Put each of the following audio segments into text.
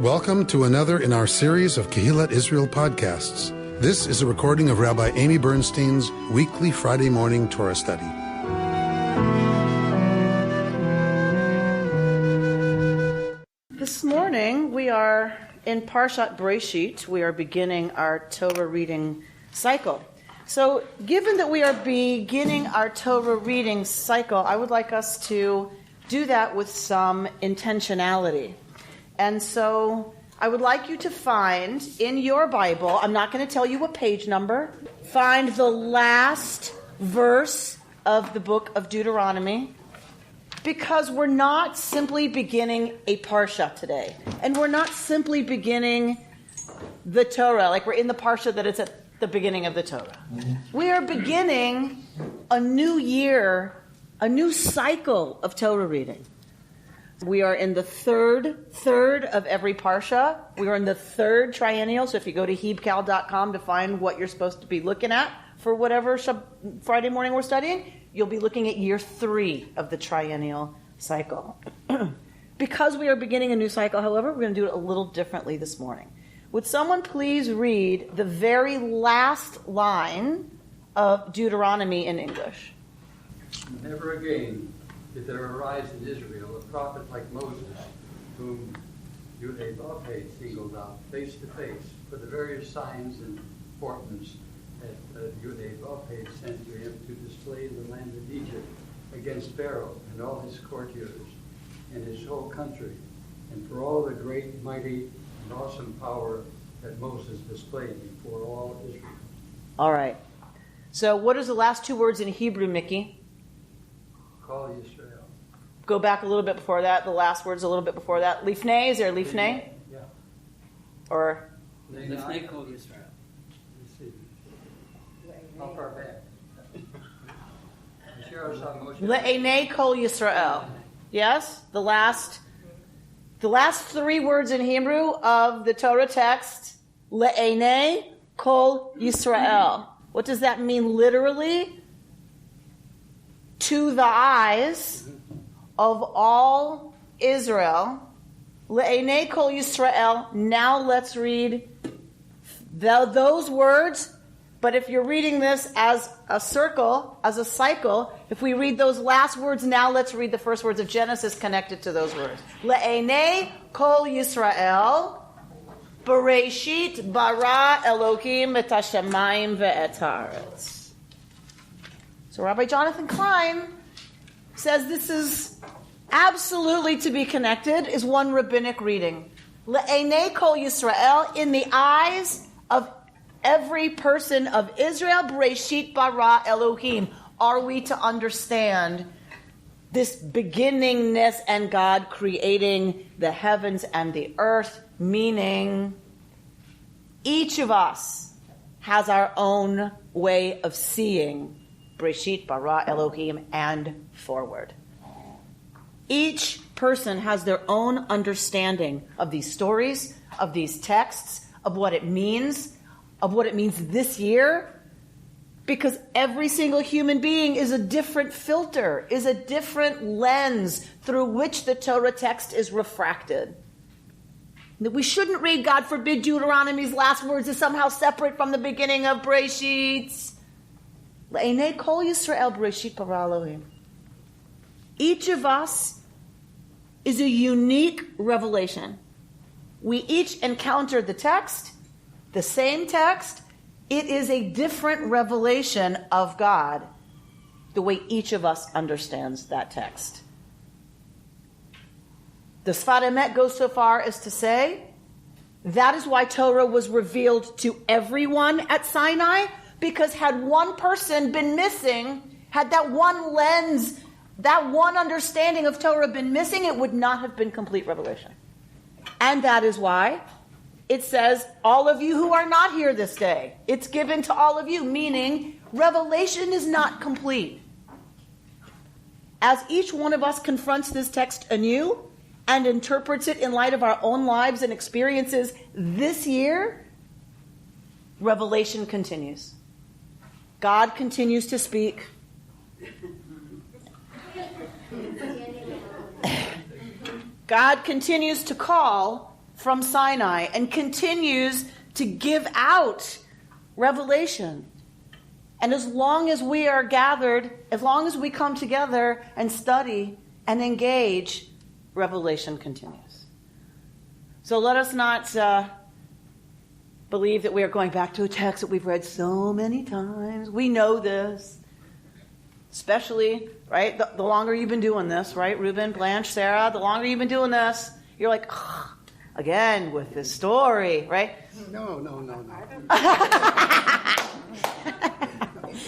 Welcome to another in our series of Kehillat Israel podcasts. This is a recording of Rabbi Amy Bernstein's weekly Friday morning Torah study. This morning we are in Parashat Bereshit. We are beginning our Torah reading cycle. So given that we are beginning our Torah reading cycle, I would like us to do that with some intentionality. And so I would like you to find in your Bible, I'm not going to tell you a page number, find the last verse of the book of Deuteronomy, because we're not simply beginning a Parsha today. And we're not simply beginning the Torah, like we're in the Parsha that it's at the beginning of the Torah. We are beginning a new year, a new cycle of Torah reading. We are in the third of every Parsha. We are in the third triennial. So if you go to hebcal.com to find what you're supposed to be looking at for whatever Friday morning we're studying, you'll be looking at year 3 of the triennial cycle. Because we are beginning a new cycle, however, we're going to do it a little differently this morning. Would someone please read the very last line of Deuteronomy in English? Never again did there arise in Israel a prophet like Moses, whom Yud-Heh-Vav-Heh singled out face to face for the various signs and portents that Yud-Heh-Vav-Heh sent to him to display in the land of Egypt against Pharaoh and all his courtiers and his whole country, and for all the great, mighty, and awesome power that Moses displayed before all Israel. All right. So what is the last 2 words in Hebrew, Mickey? Call Yisrael. Go back a little bit before that. The last word's a little bit before that. Lifnei, is there lifnei? Yeah. Or? Lifnei kol Yisrael. Let's see. How far back? Le'enei kol Yisrael. Yes? The last 3 words in Hebrew of the Torah text. Le'enei kol Yisrael. What does that mean literally? To the eyes of all Israel. Le'enei kol Yisrael. Now let's read those words. But if you're reading this as a circle, as a cycle, if we read those last words, now let's read the first words of Genesis connected to those words. Le'enei kol Yisrael, Bereshit bara Elohim et hashamayim ve'et haaretz. So Rabbi Jonathan Klein says this is absolutely to be connected, is one rabbinic reading. Le'enei kol Yisrael, in the eyes of every person of Israel, Bereshit bara Elohim. Are we to understand this beginningness and God creating the heavens and the earth, meaning each of us has our own way of seeing Bereshit bara Elohim and forward. Each person has their own understanding of these stories, of these texts, of what it means this year, because every single human being is a different filter, is a different lens through which the Torah text is refracted. That we shouldn't read, God forbid, Deuteronomy's last words as somehow separate from the beginning of Bereshit. Le'enei kol Yisrael Bereshit bara Elohim. Each of us is a unique revelation. We each encounter the text, the same text. It is a different revelation of God, the way each of us understands that text. The Sfat Emet goes so far as to say that is why Torah was revealed to everyone at Sinai, because had one person been missing, had that one lens, that one understanding of Torah been missing, it would not have been complete revelation. And that is why it says, all of you who are not here this day, it's given to all of you, meaning revelation is not complete. As each one of us confronts this text anew and interprets it in light of our own lives and experiences this year, revelation continues. God continues to speak. God continues to call from Sinai and continues to give out revelation. And as long as we are gathered, as long as we come together and study and engage, revelation continues. So let us not believe that we are going back to a text that we've read so many times. We know this. Especially, right, the longer you've been doing this, right, Reuben, Blanche, Sarah, the longer you've been doing this, you're like, again, with this story, right? No.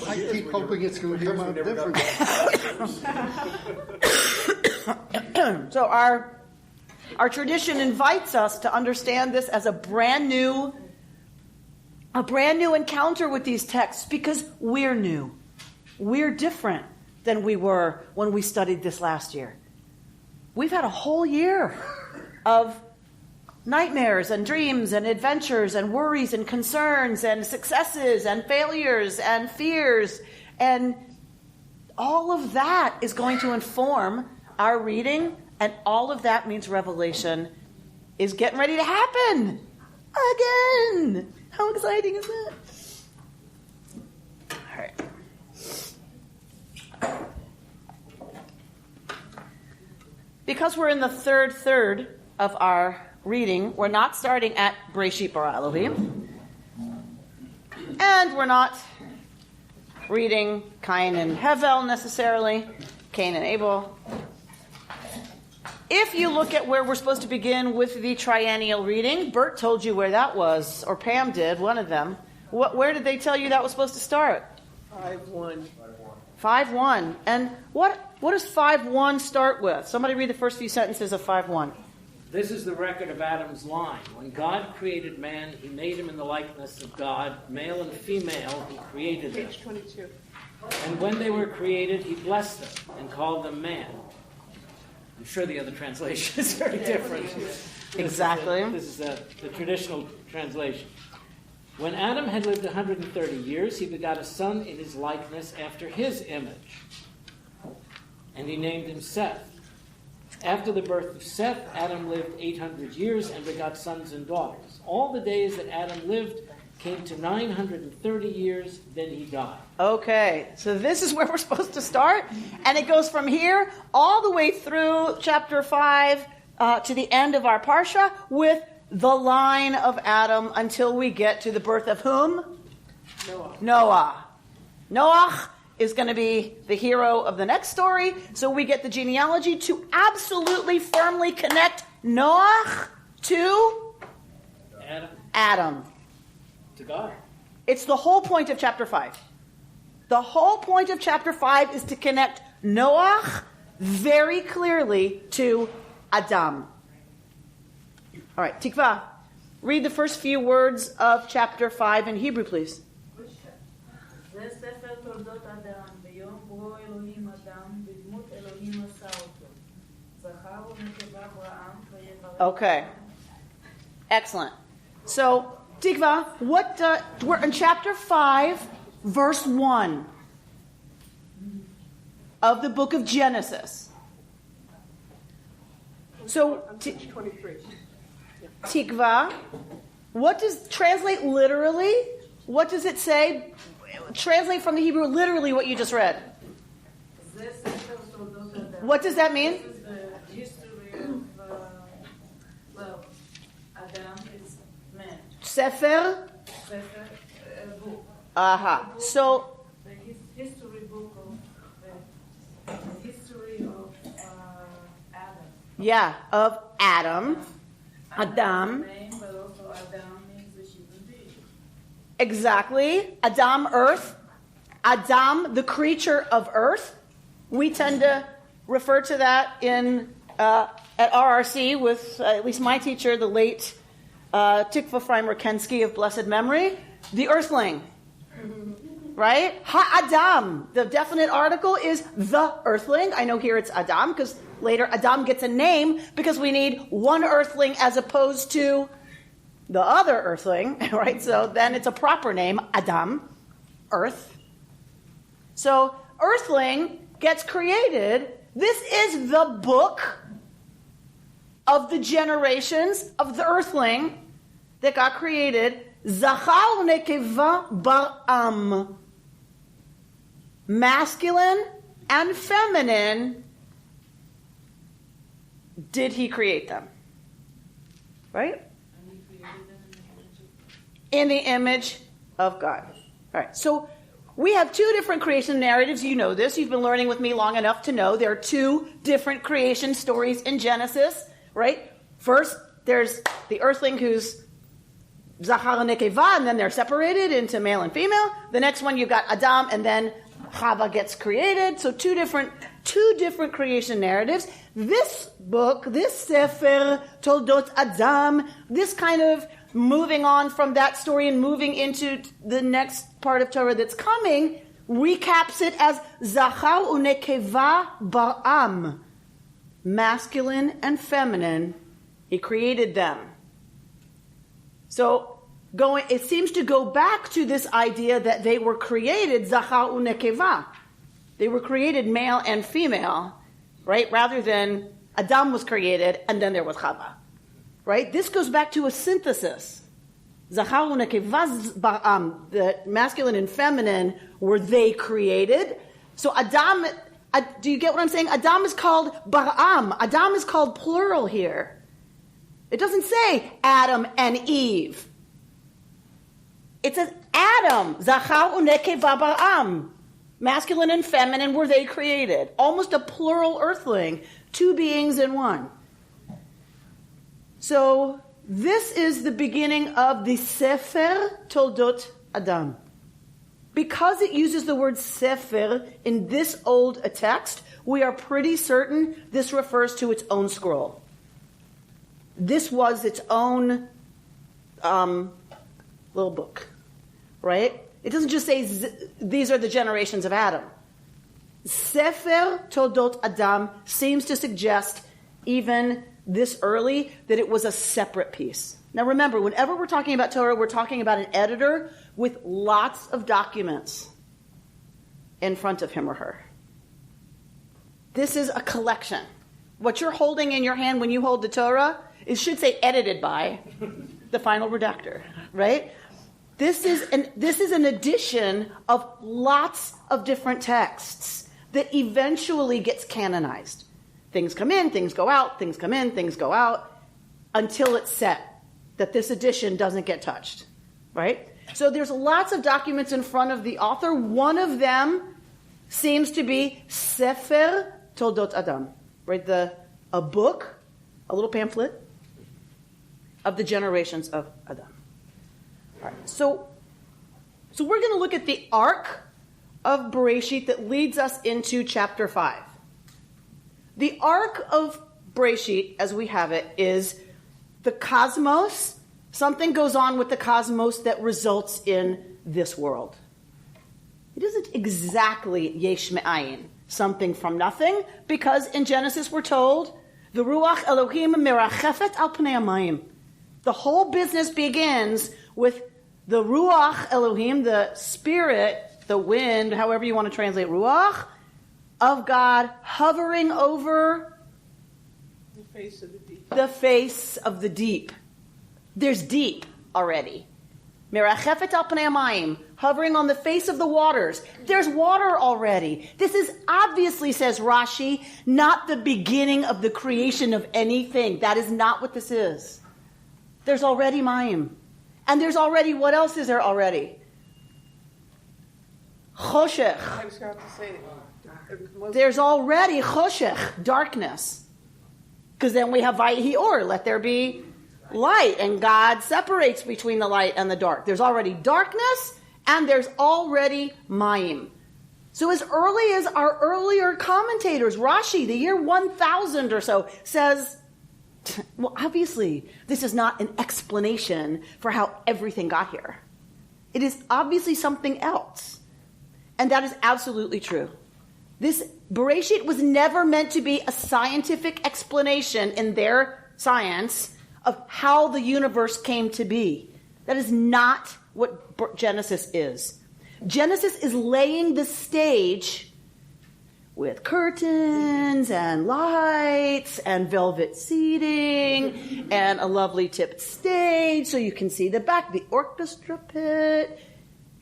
I keep hoping it's going to come out different. So our tradition invites us to understand this as a brand new encounter with these texts because we're new. We're different than we were when we studied this last year. We've had a whole year of nightmares and dreams and adventures and worries and concerns and successes and failures and fears. And all of that is going to inform our reading, and all of that means revelation is getting ready to happen again. How exciting is that? All right. Because we're in the third of our reading, we're not starting at Bereshit bara Elohim, and we're not reading Cain and Hevel necessarily, Cain and Abel. If you look at where we're supposed to begin with the triennial reading, Bert told you where that was, or Pam did, one of them. Where did they tell you that was supposed to start? 5:1. 5:1. And what does 5:1 start with? Somebody read the first few sentences of 5:1. This is the record of Adam's line. When God created man, he made him in the likeness of God. Male and female, he created them. Page 22. And when they were created, he blessed them and called them man. I'm sure the other translation is very different. Exactly. This is the traditional translation. When Adam had lived 130 years, he begot a son in his likeness after his image. And he named him Seth. After the birth of Seth, Adam lived 800 years and begot sons and daughters. All the days that Adam lived came to 930 years, then he died. Okay, so this is where we're supposed to start. And it goes from here all the way through chapter 5 to the end of our Parsha with the line of Adam until we get to the birth of whom? Noah. Noah is going to be the hero of the next story. So we get the genealogy to absolutely firmly connect Noah to Adam. To God. It's the whole point of chapter 5. The whole point of chapter 5 is to connect Noah very clearly to Adam. All right, Tikva, read the first few words of chapter 5 in Hebrew, please. זה ספר תולדות אדם, ביום ברו אלוהים אדם, בדמות אלוהים עשה אותו. זכר ונקבה אברהם ויברך. Okay. Excellent. So, Tikva, we're in chapter 5, verse 1 of the book of Genesis. So, Page 23. Tikva, what does translate literally? What does it say? Translate from the Hebrew literally what you just read. זה ספר תולדות אדם. What does that mean? This is the history of, Adam is man. Sefer? Sefer, book. Aha. So, The history book of the history of Adam. yeah, of Adam. Adam. Name, but also Adam means the human being. Exactly. Adam, earth. Adam, the creature of earth. We tend to refer to that in at RRC with at least my teacher, the late Tikva Freimer Kensky of blessed memory, the earthling. Right? Ha-Adam. The definite article is the earthling. I know here it's Adam because later Adam gets a name because we need one earthling as opposed to the other earthling, right? So then it's a proper name, Adam, earth. So earthling gets created. This is the book of the generations of the earthling that got created, Zachar u'nekeva bar'am, masculine and feminine, did he create them? Right? In the image of God. All right, so we have two different creation narratives. You know this. You've been learning with me long enough to know there are two different creation stories in Genesis, right? First, there's the earthling who's Zachar and Nekeva, and then they're separated into male and female. The next one, you've got Adam, and then Chava gets created. So two different creation narratives. This book, this Sefer Toldot Adam, this kind of moving on from that story and moving into the next part of Torah that's coming, recaps it as Zachar u'nekeva bar'am, masculine and feminine, he created them. So it seems to go back to this idea that they were created Zachar u'nekeva. They were created male and female, right? Rather than Adam was created and then there was Chava. Right? This goes back to a synthesis. Zachar u'nekeva bar'am, the masculine and feminine, were they created? So Adam, do you get what I'm saying? Adam is called bar'am. Adam is called plural here. It doesn't say Adam and Eve. It says Adam, Zachar u'nekeva bar'am. Masculine and feminine were they created. Almost a plural earthling. Two beings in one. So this is the beginning of the Sefer Toldot Adam. Because it uses the word Sefer in this old a text, we are pretty certain this refers to its own scroll. This was its own little book, right? It doesn't just say these are the generations of Adam. Sefer Toldot Adam seems to suggest even this early that it was a separate piece. Now remember, whenever we're talking about Torah, we're talking about an editor with lots of documents in front of him or her. This is a collection. What you're holding in your hand when you hold the Torah, it should say edited by the final redactor, right? This is an addition of lots of different texts that eventually gets canonized. Things come in, things go out, things come in, things go out, until it's set that this edition doesn't get touched, right? So there's lots of documents in front of the author. One of them seems to be Sefer Toldot Adam, right? A book, a little pamphlet of the generations of Adam. All right, so we're going to look at the arc of Bereshit that leads us into chapter 5. The arc of Bereshit, as we have it, is the cosmos. Something goes on with the cosmos that results in this world. It isn't exactly yesh me'ayin, something from nothing, because in Genesis we're told, the Ruach Elohim merachefet al pnei hamayim. The whole business begins with the Ruach Elohim, the spirit, the wind, however you want to translate Ruach, of God hovering over The face of the deep. the face of the deep. There's deep already. Merachefet al pnei hamayim, hovering on the face of the waters. There's water already. This is obviously, says Rashi, not the beginning of the creation of anything. That is not what this is. There's already mayim. And there's already, what else is there already? Choshech. I was going to say, There's already choshech, darkness. Because then we have Vayihi Or, let there be light. And God separates between the light and the dark. There's already darkness, and there's already mayim. So as early as our earlier commentators, Rashi, the year 1000 or so, says, well, obviously, this is not an explanation for how everything got here. It is obviously something else. And that is absolutely true. This Bereshit was never meant to be a scientific explanation in their science of how the universe came to be. That is not what Genesis is. Genesis is laying the stage with curtains and lights and velvet seating and a lovely tipped stage so you can see the back, the orchestra pit.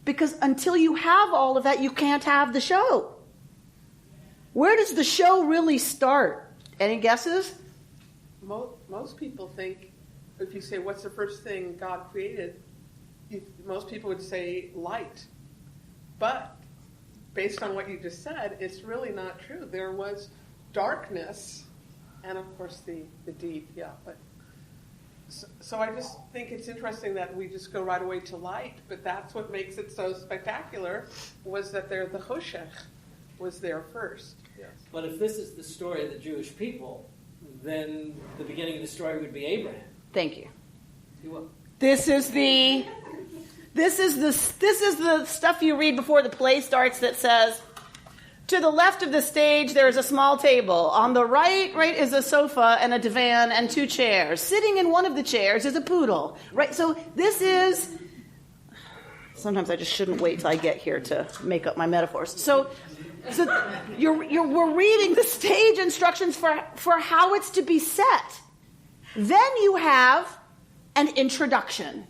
Because until you have all of that, you can't have the show. Where does the show really start? Any guesses? Most people think, if you say, what's the first thing God created, most people would say light. But based on what you just said, it's really not true. There was darkness, and of course the deep, yeah. But so I just think it's interesting that we just go right away to light, but that's what makes it so spectacular, was that the Choshech was there first. Yes. But if this is the story of the Jewish people, then the beginning of the story would be Abraham. Thank you. You will. This is the stuff you read before the play starts that says, to the left of the stage there is a small table. On the right is a sofa and a divan and 2 chairs. Sitting in one of the chairs is a poodle. Right? So this is... Sometimes I just shouldn't wait till I get here to make up my metaphors. So we're reading the stage instructions for how it's to be set. Then you have an introduction.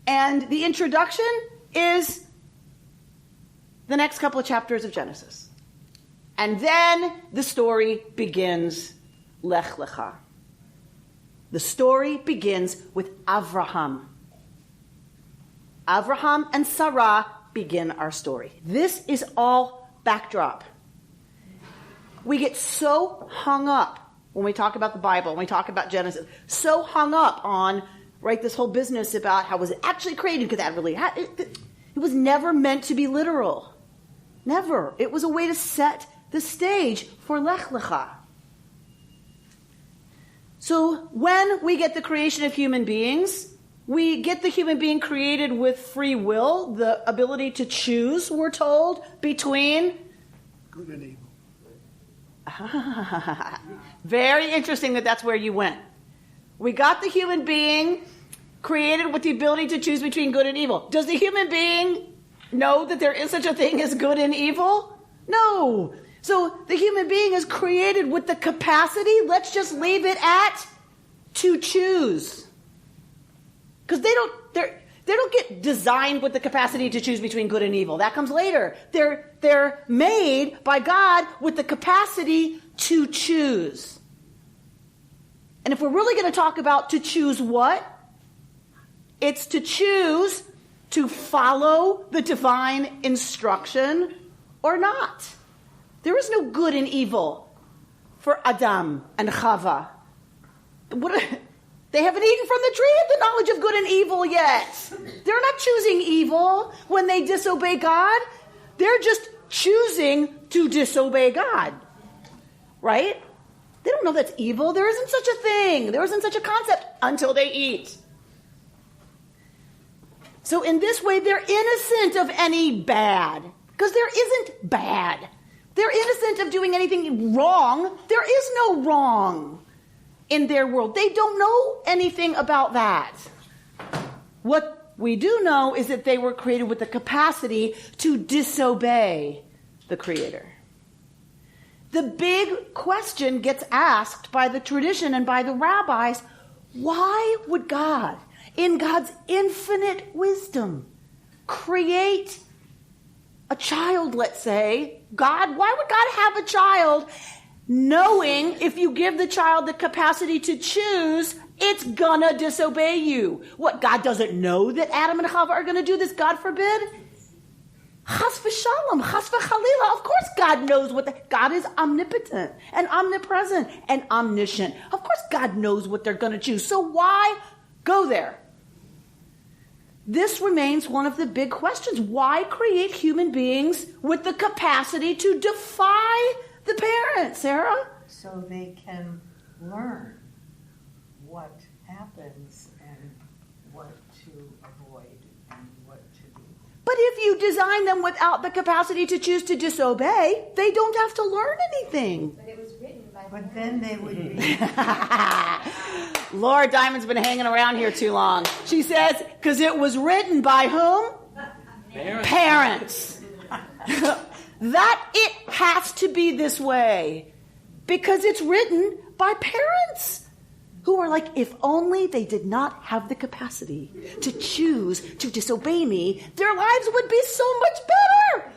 And the introduction is the next couple of chapters of Genesis. And then the story begins, Lech Lecha. The story begins with Avraham. Avraham and Sarah begin our story. This is all backdrop. We get so hung up when we talk about the Bible, when we talk about Genesis, so hung up on, this whole business about how was it actually created, because that really it was never meant to be literal. Never. It was a way to set the stage for Lech Lecha. So when we get the creation of human beings, we get the human being created with free will, the ability to choose, we're told, between good and evil. Very interesting that's where you went. We got the human being created with the ability to choose between good and evil. Does the human being know that there is such a thing as good and evil? No. So the human being is created with the capacity, let's just leave it at, to choose. Because they don't get designed with the capacity to choose between good and evil. That comes later. They're made by God with the capacity to choose. And if we're really going to talk about to choose what? It's to choose to follow the divine instruction or not. There is no good and evil for Adam and Chava. They haven't eaten from the tree of the knowledge of good and evil yet. They're not choosing evil when they disobey God. They're just choosing to disobey God. Right? They don't know that's evil. There isn't such a thing. There isn't such a concept until they eat. So in this way, they're innocent of any bad. Because there isn't bad. They're innocent of doing anything wrong. There is no wrong in their world. They don't know anything about that. What we do know is that they were created with the capacity to disobey the Creator. The big question gets asked by the tradition and by the rabbis, why would God, in God's infinite wisdom, create a child, let's say? Why would God have a child knowing if you give the child the capacity to choose, it's gonna disobey you? What, God doesn't know that Adam and Chava are gonna do this, God forbid? Chas v'shalom, chas v'chalila. Of course God knows God is omnipotent and omnipresent and omniscient. Of course God knows what they're gonna choose. So why go there? This remains one of the big questions. Why create human beings with the capacity to defy the parents, Sarah? So they can learn what happens and what to avoid and what to do. But if you design them without the capacity to choose to disobey, they don't have to learn anything. But it was written by But then they would be... Laura Diamond's been hanging around here too long. She says, because it was written by whom? Parents. Parents. that it has to be this way because it's written by parents who are like, if only they did not have the capacity to choose to disobey me, their lives would be so much better.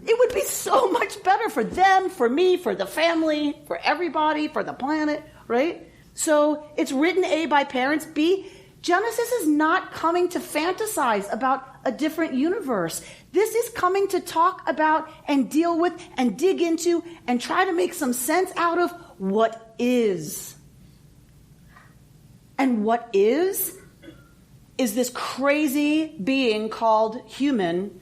It would be so much better for them, for me, for the family, for everybody, for the planet, right? So it's written A, by parents. B, Genesis is not coming to fantasize about a different universe. This is coming to talk about and deal with and dig into and try to make some sense out of what is. And what is this crazy being called human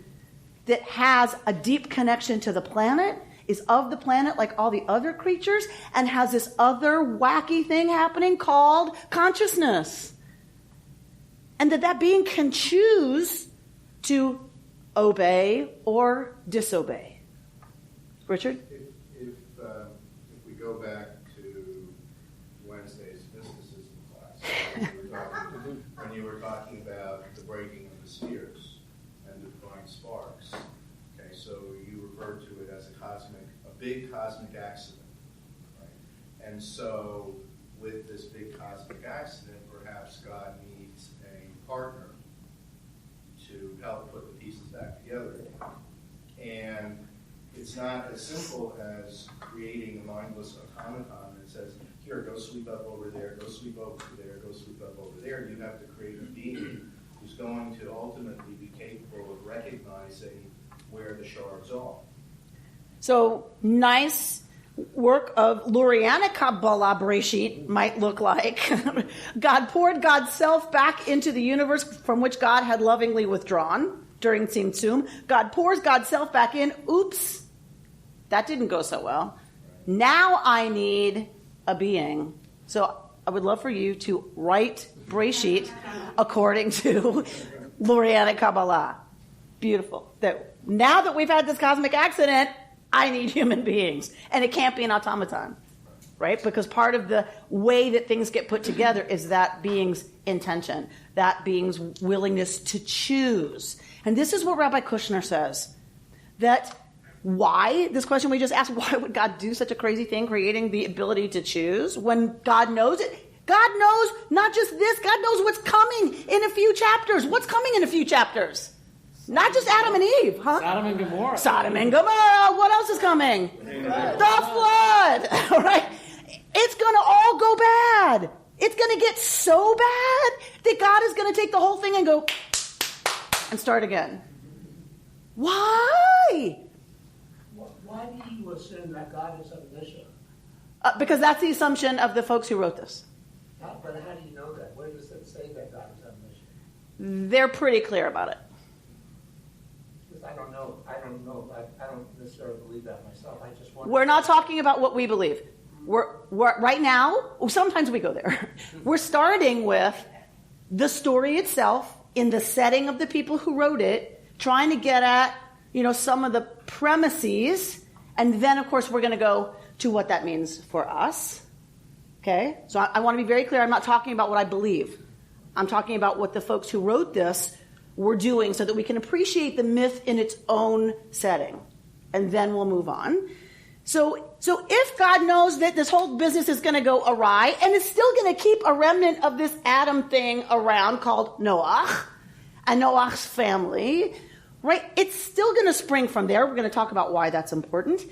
that has a deep connection to the planet, is of the planet like all the other creatures, and has this other wacky thing happening called consciousness. And that being can choose to obey or disobey. Richard? If we go back to Wednesday's mysticism class, when you were talking about the breaking of the spheres and the divine sparks, okay, so you referred to it as a big cosmic accident, right? And so with this big cosmic accident, perhaps God needs a partner to help put the pieces back together again. And it's not as simple as creating a mindless automaton that says, here, go sweep up over there, go sweep over there, go sweep up over there. You have to create a being who's going to ultimately be capable of recognizing where the shards are. So nice work of Lurianic Kabbalah Bereshit might look like God poured God's self back into the universe from which God had lovingly withdrawn during Tzimtzum. God pours God's self back in. Oops, that didn't go so well. Now I need a being. So I would love for you to write Bereshit according to Lurianic Kabbalah. Beautiful. That now that we've had this cosmic accident, I need human beings. And it can't be an automaton, right? Because part of the way that things get put together is that being's intention, that being's willingness to choose. And this is what Rabbi Kushner says, that why, this question we just asked, why would God do such a crazy thing, creating the ability to choose, when God knows it? God knows not just this, God knows what's coming in a few chapters. What's coming in a few chapters? Not just Adam and Eve, huh? Sodom and Gomorrah. Sodom and Gomorrah. What else is coming? The flood. All right? It's going to all go bad. It's going to get so bad that God is going to take the whole thing and go and start again. Why? Why do you assume that God is omniscient? Because that's the assumption of the folks who wrote this. But how do you know that? Where does it say that God is omniscient? They're pretty clear about it. I don't know. I don't necessarily believe that myself. I just want. We're not talking about what we believe. We're right now, sometimes we go there. We're starting with the story itself in the setting of the people who wrote it, trying to get at, some of the premises, and then, of course, we're going to go to what that means for us. Okay? So I want to be very clear. I'm not talking about what I believe. I'm talking about what the folks who wrote this were doing so that we can appreciate the myth in its own setting. And then we'll move on. So if God knows that this whole business is going to go awry and is still going to keep a remnant of this Adam thing around called Noach and Noach's family, right? It's still going to spring from there. We're going to talk about why that's important.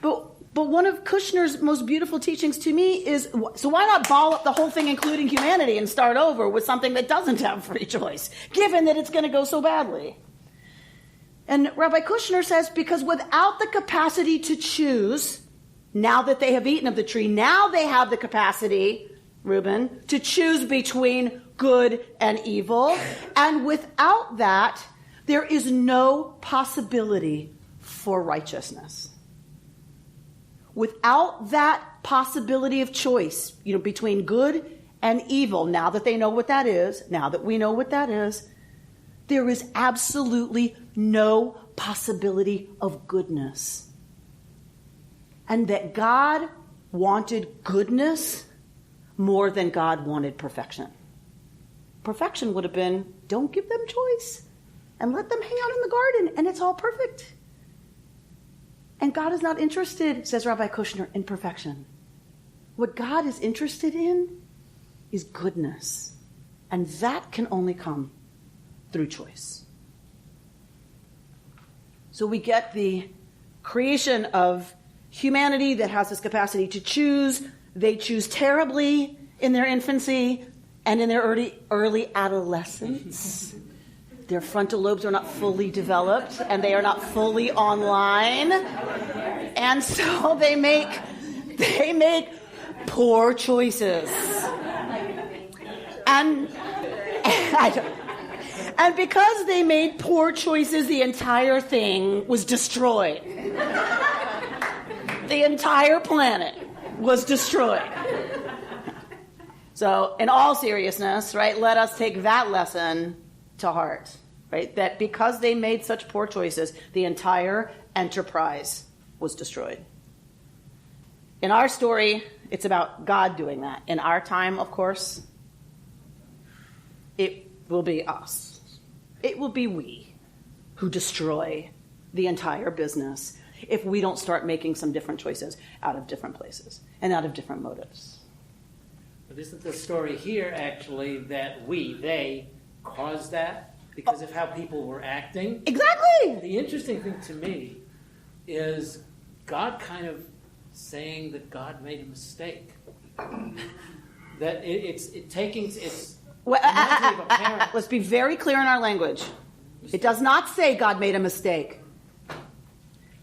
But one of Kushner's most beautiful teachings to me is, so why not ball up the whole thing, including humanity, and start over with something that doesn't have free choice, given that it's going to go so badly? And Rabbi Kushner says, because without the capacity to choose, now that they have eaten of the tree, now they have the capacity, Reuben, to choose between good and evil. And without that, there is no possibility for righteousness. Without that possibility of choice, between good and evil, now that they know what that is, now that we know what that is, there is absolutely no possibility of goodness. And that God wanted goodness more than God wanted perfection. Perfection would have been, don't give them choice and let them hang out in the garden and it's all perfect. And God is not interested, says Rabbi Kushner, in perfection. What God is interested in is goodness. And that can only come through choice. So we get the creation of humanity that has this capacity to choose. They choose terribly in their infancy and in their early adolescence. Their frontal lobes are not fully developed and they are not fully online. And so they make poor choices. And because they made poor choices, the entire thing was destroyed. The entire planet was destroyed. So, in all seriousness, right, let us take that lesson to heart, right? That because they made such poor choices, the entire enterprise was destroyed. In our story, it's about God doing that. In our time, of course, it will be us. It will be we who destroy the entire business if we don't start making some different choices out of different places and out of different motives. But isn't the story here actually that they caused that because of how people were acting? Exactly! The interesting thing to me is God kind of saying that God made a mistake. That it's let's be very clear in our language. It does not say God made a mistake.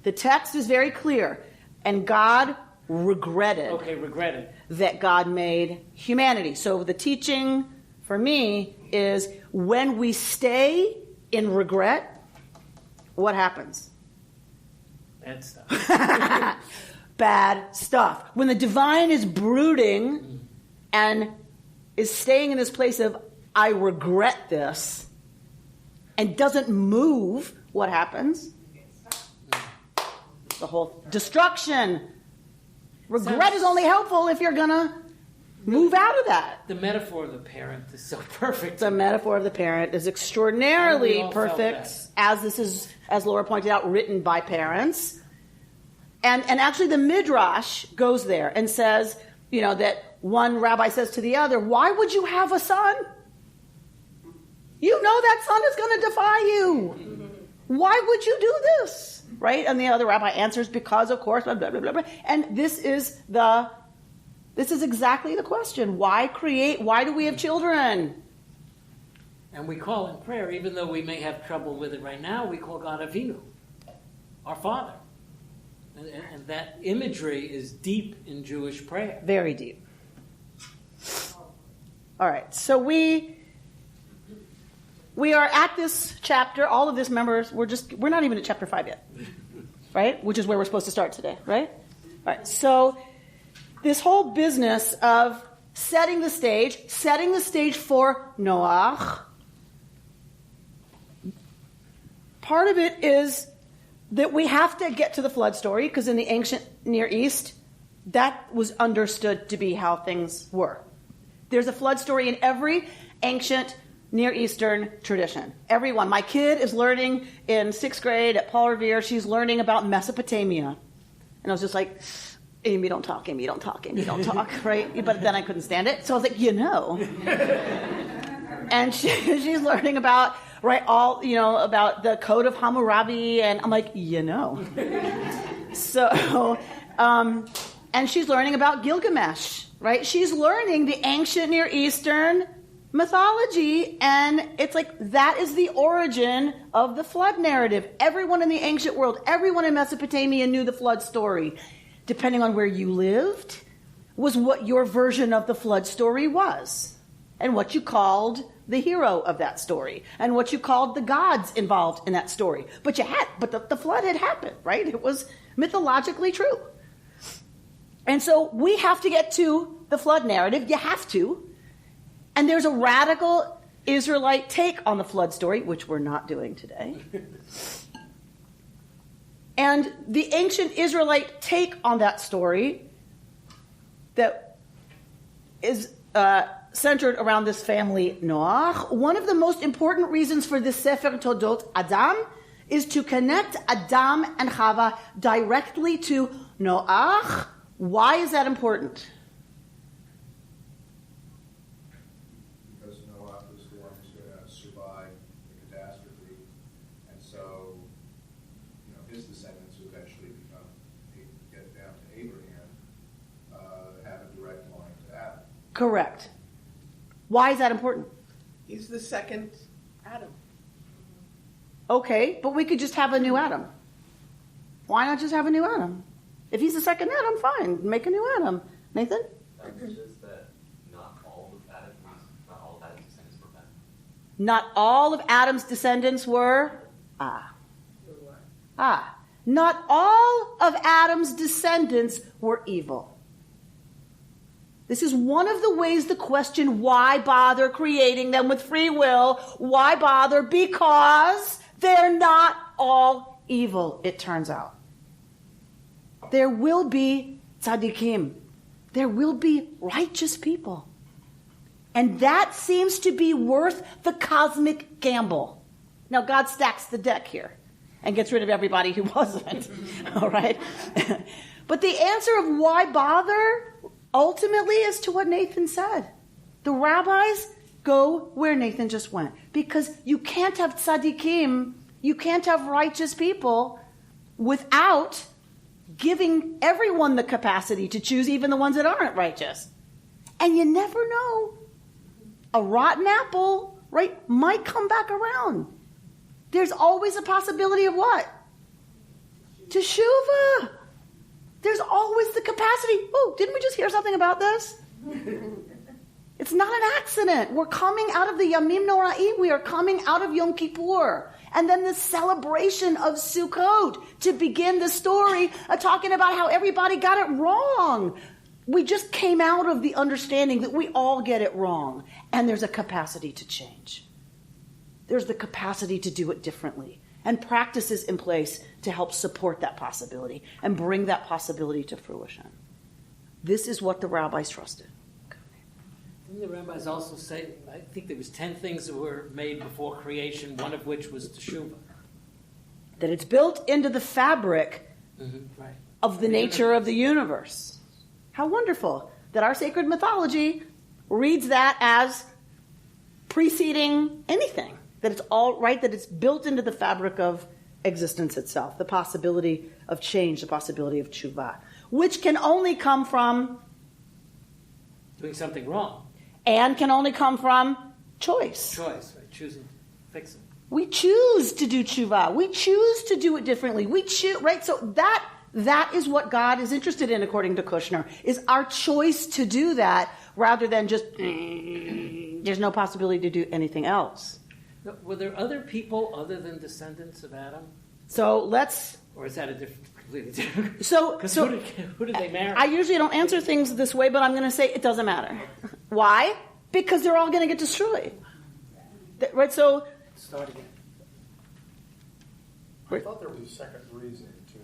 The text is very clear. And God regretted that God made humanity. So the teaching for me is when we stay in regret, what happens? Bad stuff. Bad stuff. When the divine is brooding and is staying in this place of, I regret this, and doesn't move, what happens? The whole destruction. Regret is only helpful if you're going to move out of that. The metaphor of the parent is so perfect. The metaphor of the parent is extraordinarily perfect, as this is, as Laura pointed out, written by parents. And actually the Midrash goes there and says, that one rabbi says to the other, why would you have a son? You know that son is going to defy you. Why would you do this? Right? And the other rabbi answers, because of course, blah, blah, blah, blah. And this is exactly the question. Why do we have children? And we call in prayer, even though we may have trouble with it right now, we call God Avinu, our Father. And that imagery is deep in Jewish prayer. Very deep. All right, so we are at this chapter. All of this, members, we're not even at chapter 5 yet, right? Which is where we're supposed to start today, right? All right, so this whole business of setting the stage for Noach, part of it is that we have to get to the flood story, because in the ancient Near East, that was understood to be how things were. There's a flood story in every ancient Near Eastern tradition. Everyone. My kid is learning in 6th grade at Paul Revere. She's learning about Mesopotamia. And I was just like, Amy, don't talk, right? But then I couldn't stand it. So I was like, And she's learning about, right, about the Code of Hammurabi. And I'm like, So, and she's learning about Gilgamesh, right? She's learning the ancient Near Eastern mythology, and it's like that is the origin of the flood narrative. Everyone in the ancient world, everyone in Mesopotamia knew the flood story. Depending on where you lived, was what your version of the flood story was, and what you called the hero of that story, and what you called the gods involved in that story. But the flood had happened, right? It was mythologically true. And so we have to get to the flood narrative. You have to. And there's a radical Israelite take on the flood story, which we're not doing today. And the ancient Israelite take on that story that is centered around this family Noach. One of the most important reasons for this Sefer Todot Adam is to connect Adam and Chava directly to Noach. Why is that important? Because Noah was the one who's going to survive the catastrophe, and so, his descendants who eventually get down to Abraham, have a direct line to Adam. Correct. Why is that important? He's the second Adam. Okay, but we could just have a new Adam. Why not just have a new Adam? If he's the second Adam, fine. Make a new Adam. Nathan? It's just that not all of Adam's descendants were bad. Not all of Adam's descendants were? Not all of Adam's descendants were evil. This is one of the ways the question, why bother creating them with free will? Why bother? Because they're not all evil, it turns out. There will be tzaddikim. There will be righteous people. And that seems to be worth the cosmic gamble. Now, God stacks the deck here and gets rid of everybody who wasn't. All right? But the answer of why bother ultimately is to what Nathan said. The rabbis go where Nathan just went. Because you can't have tzaddikim, you can't have righteous people without giving everyone the capacity to choose, even the ones that aren't righteous. And you never know. A rotten apple, right, might come back around. There's always a possibility of what? Teshuvah. There's always the capacity. Oh, didn't we just hear something about this? It's not an accident. We're coming out of the Yamim Noraim. We are coming out of Yom Kippur. And then the celebration of Sukkot to begin the story talking about how everybody got it wrong. We just came out of the understanding that we all get it wrong. And there's a capacity to change. There's the capacity to do it differently. And practices in place to help support that possibility and bring that possibility to fruition. This is what the rabbis trusted. Didn't the rabbis also say, I think there was 10 things that were made before creation, one of which was teshuvah. That it's built into the fabric of the nature of the universe. How wonderful that our sacred mythology reads that as preceding anything. That it's all right, that it's built into the fabric of existence itself. The possibility of change, the possibility of teshuvah. Which can only come from doing something wrong. And can only come from choice. Choice, right? Choosing to fix it. We choose to do teshuvah. We choose to do it differently. We choose, right? So that is what God is interested in, according to Kushner, is our choice to do that rather than just, there's no possibility to do anything else. Were there other people other than descendants of Adam? So let's... Or is that a completely different... So who did they marry? I usually don't answer things this way, but I'm going to say it doesn't matter. Why? Because they're all going to get destroyed. Right, so... Start again. I thought there was a second reason to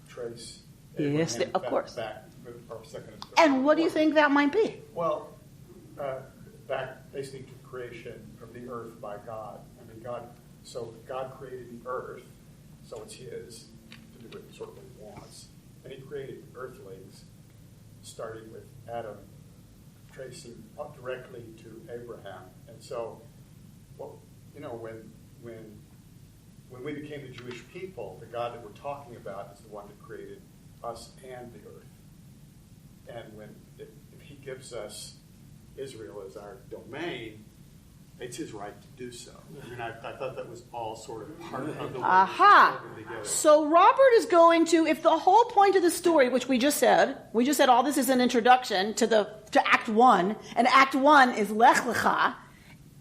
trace... Yes, of course. Back, or second and third. And what do you think that might be? Well, back basically to creation of the earth by God. I mean, God created the earth, so it's his to do what sort of he wants. And he created earthlings, starting with Adam, tracing up directly to Abraham. And so, well, when we became the Jewish people, the God that we're talking about is the one that created us and the earth. And if he gives us Israel as our domain, it's his right to do so. I mean, I thought that was all sort of part of the way Aha! together. So Robert is going to, if the whole point of the story, which we just said all this is an introduction to Act 1, and Act 1 is Lech Lecha.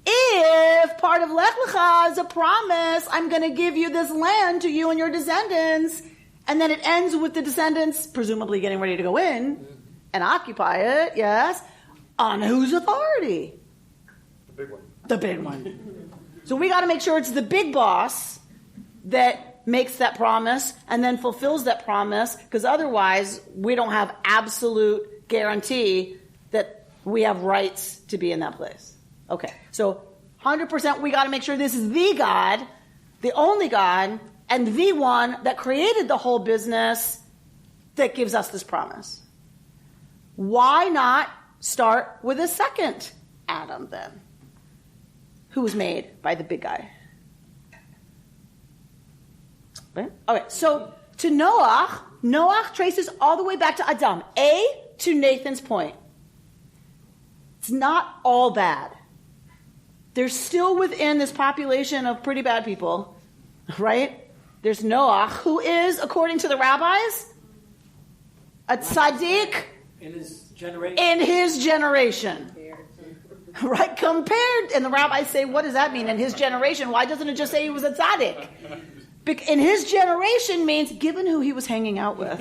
If part of Lech Lecha is a promise, I'm going to give you this land to you and your descendants, and then it ends with the descendants presumably getting ready to go in and occupy it, yes, on whose authority? The big one. The big one. So we got to make sure it's the big boss that makes that promise and then fulfills that promise, because otherwise we don't have absolute guarantee that we have rights to be in that place. Okay, so 100% we got to make sure this is the God the only God, and the one that created the whole business that gives us this promise. Why not start with a second Adam then, who was made by the big guy? Right? Okay, so to Noach traces all the way back to Adam. To Nathan's point. It's not all bad. There's still within this population of pretty bad people, right? There's Noach, who is, according to the rabbis, a tzaddik in his generation. Right? Compared, and the rabbis say, what does that mean? In his generation, why doesn't it just say he was a tzaddik? In his generation means given who he was hanging out with.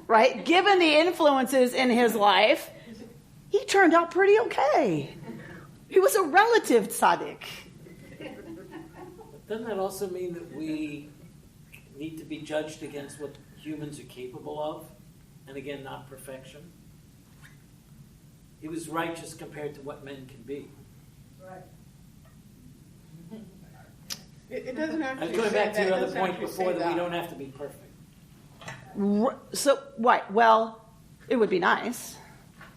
Right? Given the influences in his life, he turned out pretty okay. He was a relative tzaddik. Doesn't that also mean that we need to be judged against what humans are capable of? And again, not perfection? He was righteous compared to what men can be. Right. It doesn't have to I was be going back to your other doesn't point have to before say that we don't have to be perfect. So, right, well, it would be nice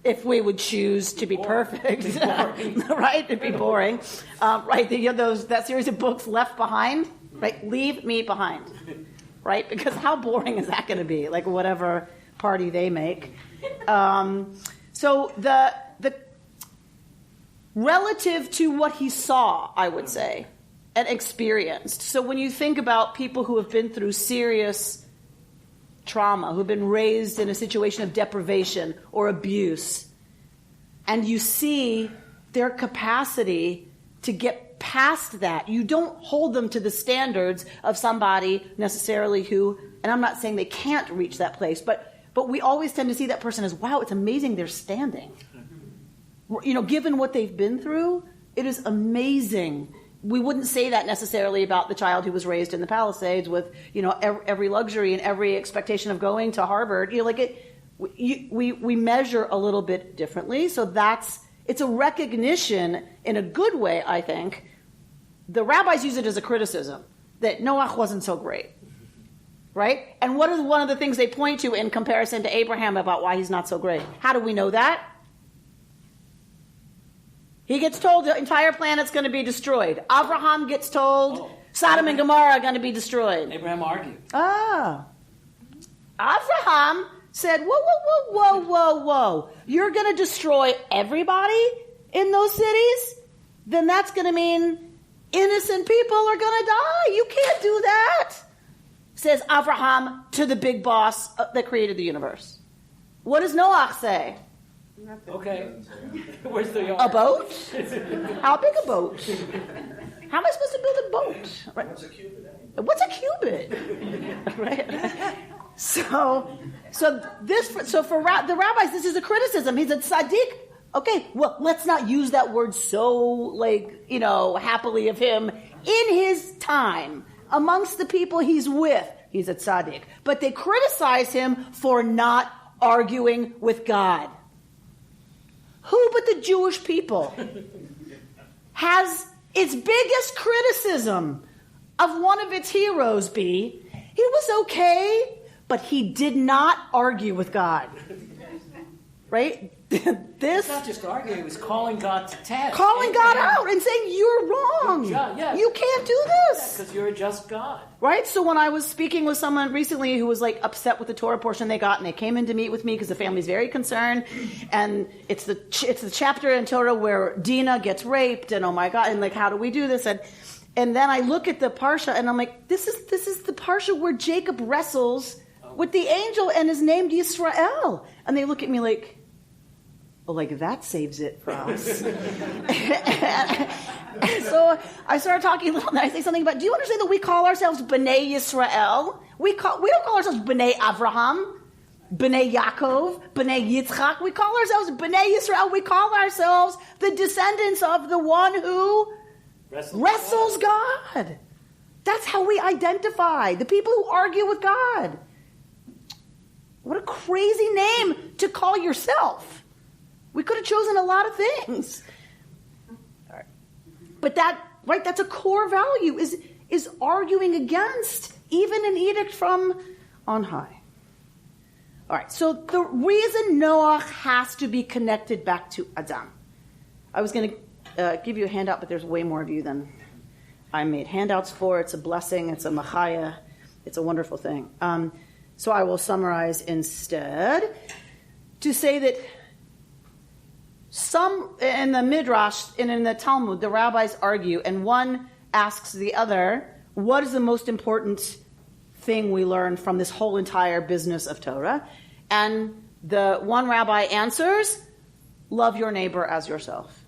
if we would choose to be perfect. Right? It'd be boring. Right, that series of books, Left Behind, right? Leave me behind. Right? Because how boring is that going to be? Like whatever party they make. So the relative to what he saw, I would say, and experienced. So when you think about people who have been through serious trauma, who've been raised in a situation of deprivation or abuse, and you see their capacity to get past that, you don't hold them to the standards of somebody necessarily who, and I'm not saying they can't reach that place, but we always tend to see that person as, wow, it's amazing they're standing. You know, given what they've been through, it is amazing. We wouldn't say that necessarily about the child who was raised in the Palisades with, you know, every luxury and every expectation of going to Harvard. You know, like we measure a little bit differently. So it's a recognition in a good way, I think. The rabbis use it as a criticism that Noach wasn't so great. Right? And what is one of the things they point to in comparison to Abraham about why he's not so great? How do we know that? He gets told the entire planet's going to be destroyed. Abraham gets told Sodom and Gomorrah are going to be destroyed. Abraham argued. Abraham said, whoa. You're going to destroy everybody in those cities? Then that's going to mean innocent people are going to die. You can't do that. Says Abraham to the big boss that created the universe. What does Noach say? Nothing. Okay. Where's the A boat? How big a boat? How am I supposed to build a boat? Right. What's a cubit? Right. So for the rabbis, this is a criticism. He's a tzaddik. Okay, well, let's not use that word so happily of him in his time. Amongst the people he's with, he's a tzaddik. But they criticize him for not arguing with God. Who but the Jewish people has its biggest criticism of one of its heroes be, he was okay, but he did not argue with God. Right? It's not just arguing, it was calling God to task. Calling God out and saying, you're wrong. You can't do this. Because you're a just God. Right? So when I was speaking with someone recently who was like upset with the Torah portion they got, and they came in to meet with me because the family's very concerned, and it's the chapter in Torah where Dinah gets raped, and oh my God, and like, how do we do this? And then I look at the parsha, and I'm like, this is the parsha where Jacob wrestles with the angel and is named Yisrael. And they look at me like, like that saves it for us. And so I started talking a little, and I say something about, do you understand that we call ourselves B'nai Yisrael? We don't call ourselves B'nai Avraham, B'nai Yaakov, B'nai Yitzchak. We call ourselves B'nai Yisrael. We call ourselves the descendants of the one who wrestles God. That's how we identify, the people who argue with God. What a crazy name to call yourself. We could have chosen a lot of things. But that's a core value, is is arguing against even an edict from on high. All right, so the reason Noah has to be connected back to Adam. I was going to give you a handout, but there's way more of you than I made handouts for. It's a blessing. It's a machaya. It's a wonderful thing. So I will summarize instead to say that some in the Midrash and in the Talmud, the rabbis argue, and one asks the other, what is the most important thing we learn from this whole entire business of Torah? And the one rabbi answers, love your neighbor as yourself.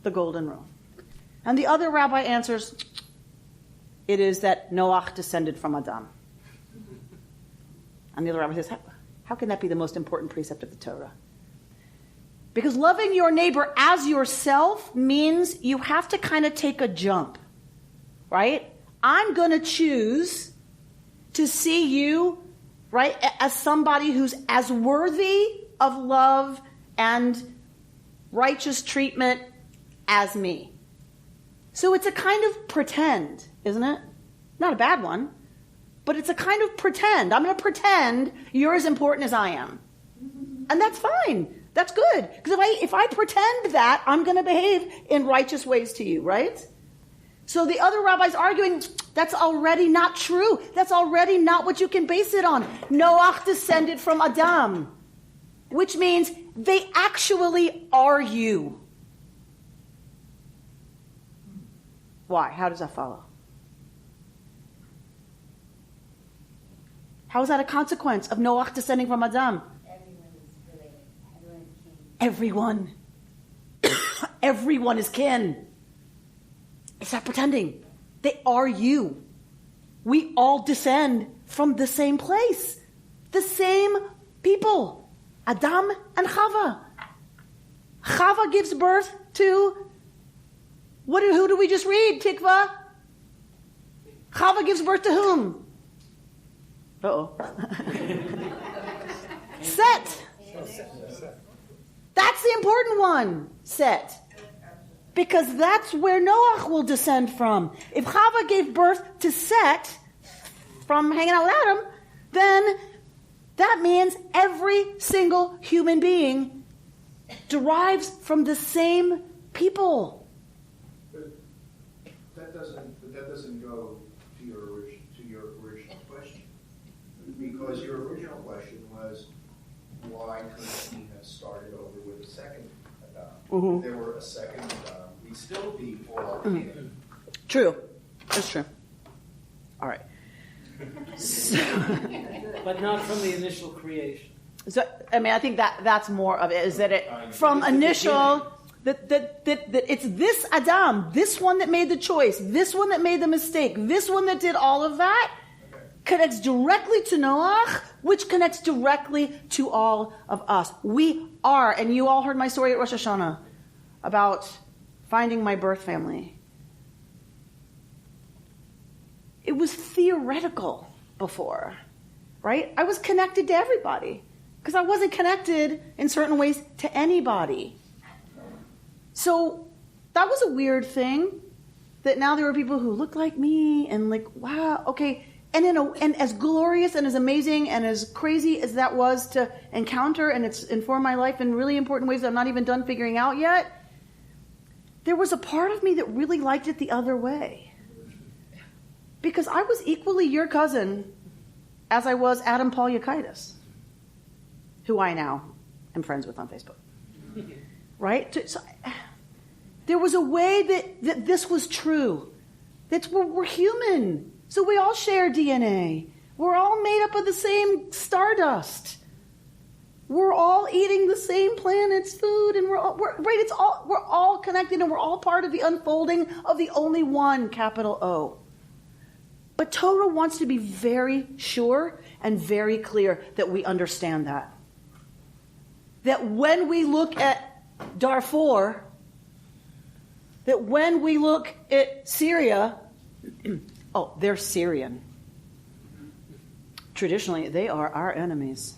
The golden rule. And the other rabbi answers, it is that Noach descended from Adam. And the other rabbi says, how can that be the most important precept of the Torah? Because loving your neighbor as yourself means you have to kind of take a jump, right? I'm going to choose to see you, right, as somebody who's as worthy of love and righteous treatment as me. So it's a kind of pretend, isn't it? Not a bad one, but it's a kind of pretend. I'm going to pretend you're as important as I am. And that's fine. That's good. Because if I pretend that, I'm going to behave in righteous ways to you, right? So the other rabbis arguing, that's already not true. That's already not what you can base it on. Noach descended from Adam, which means they actually are you. Why? How does that follow? How is that a consequence of Noach descending from Adam? Everyone is related. Everyone is kin. Everyone. Everyone is kin. It's not pretending. They are you. We all descend from the same place. The same people. Adam and Chava. Chava gives birth to... Who do we just read, Tikva? Chava gives birth to whom? Uh-oh. Set. That's the important one, Set. Because that's where Noach will descend from. If Chava gave birth to Set from hanging out with Adam, then that means every single human being derives from the same people. That doesn't go to your original question, because your original question was why couldn't he have started over with a second Adam? Mm-hmm. If there were a second Adam, we'd still be all in. True, that's true. All right. But not from the initial creation. So I think that's more of it. Is that it from initial? That it's this Adam, this one that made the choice, this one that made the mistake, this one that did all of that, connects directly to Noach, which connects directly to all of us. We are, and you all heard my story at Rosh Hashanah about finding my birth family. It was theoretical before, right? I was connected to everybody because I wasn't connected in certain ways to anybody. So that was a weird thing, that now there were people who looked like me and like, wow, okay. And as glorious and as amazing and as crazy as that was to encounter, and it's informed my life in really important ways that I'm not even done figuring out yet, there was a part of me that really liked it the other way. Because I was equally your cousin as I was Adam Paul Yakaitis, who I now am friends with on Facebook. Right? So, there was a way that this was true. That we're human. So we all share DNA. We're all made up of the same stardust. We're all eating the same planet's food, and we're all connected, and we're all part of the unfolding of the only one, capital O. But Torah wants to be very sure and very clear that we understand that. That when we look at Darfur, that when we look at Syria, oh, they're Syrian. Traditionally, they are our enemies.